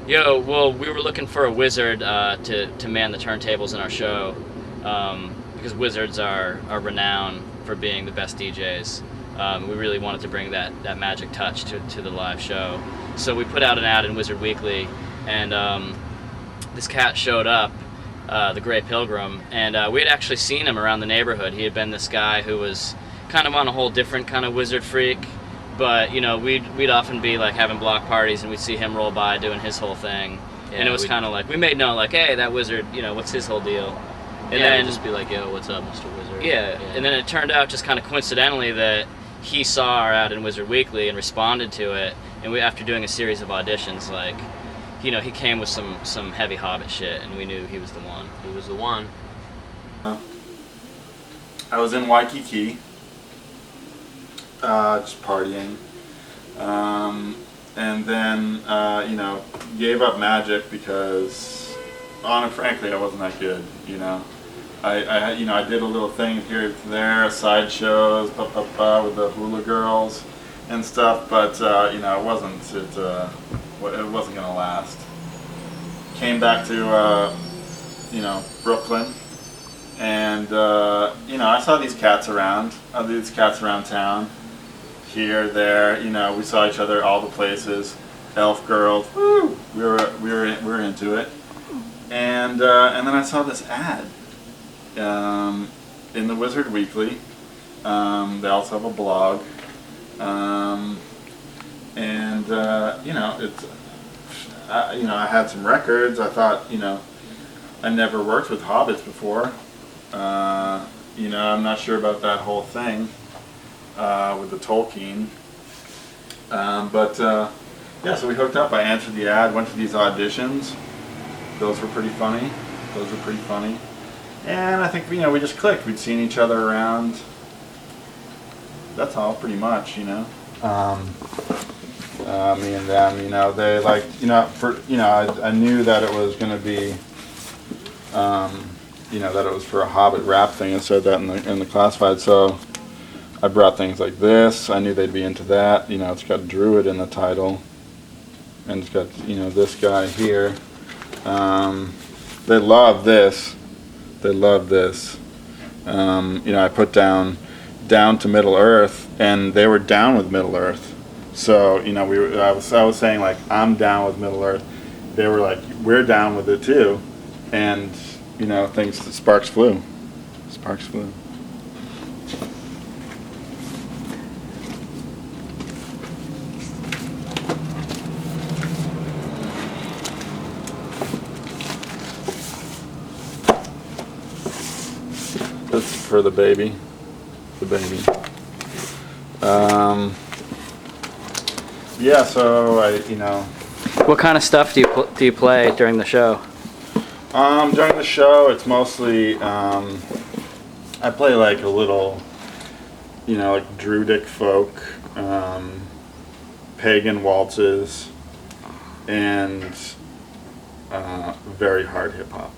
Yo, well, we were looking for a wizard to man the turntables in our show, because wizards are renowned for being the best DJs. We really wanted to bring that magic touch to the live show. So we put out an ad in Wizard Weekly, and this cat showed up, the Grey Pilgrim, and we had actually seen him around the neighborhood. He had been this guy who was kind of on a whole different kind of wizard freak. But you know, we'd often be like having block parties, and we'd see him roll by doing his whole thing, Yeah, and it was kind of like we made known like, hey, that wizard, you know, what's his whole deal? And yeah, then we'd just be like, yo, what's up, Mr. Wizard? yeah, and then it turned out just kind of coincidentally that he saw our ad in Wizard Weekly and responded to it, and we, after doing a series of auditions, like, you know, he came with some heavy Hobbit shit, and we knew he was the one. He was the one. I was in Waikiki, just partying, and then you know, gave up magic because, frankly, I wasn't that good. You know, I did a little thing here and there, sideshows, with the hula girls and stuff, but you know, it wasn't gonna last. Came back to you know, Brooklyn. And you know, I saw these cats around town, here, there. You know, we saw each other all the places. Elf girls, woo! We were into it. And then I saw this ad in the Wizard Weekly. They also have a blog, and you know, you know, I had some records. I thought, you know, I never worked with hobbits before. You know, I'm not sure about that whole thing with the Tolkien. But yeah, so we hooked up. I answered the ad, went to these auditions. Those were pretty funny. And I think, you know, we just clicked. We'd seen each other around. That's all, pretty much, you know. Me and them, you know, they like, you know, I knew that it was going to be, you know, that it was for a Hobbit rap thing. It said that in the classified, so I brought things like this. I knew they'd be into that. You know, it's got Druid in the title, and it's got, you know, this guy here. They love this. You know, I put down to Middle Earth, and they were down with Middle Earth. So, you know, I was saying, like, I'm down with Middle Earth. They were like, we're down with it too, and you know, sparks flew. This is for the baby. Yeah, so you know. What kind of stuff do you play during the show? During the show, it's mostly, I play like a little, you know, like Druidic folk, pagan waltzes, and very hard hip hop.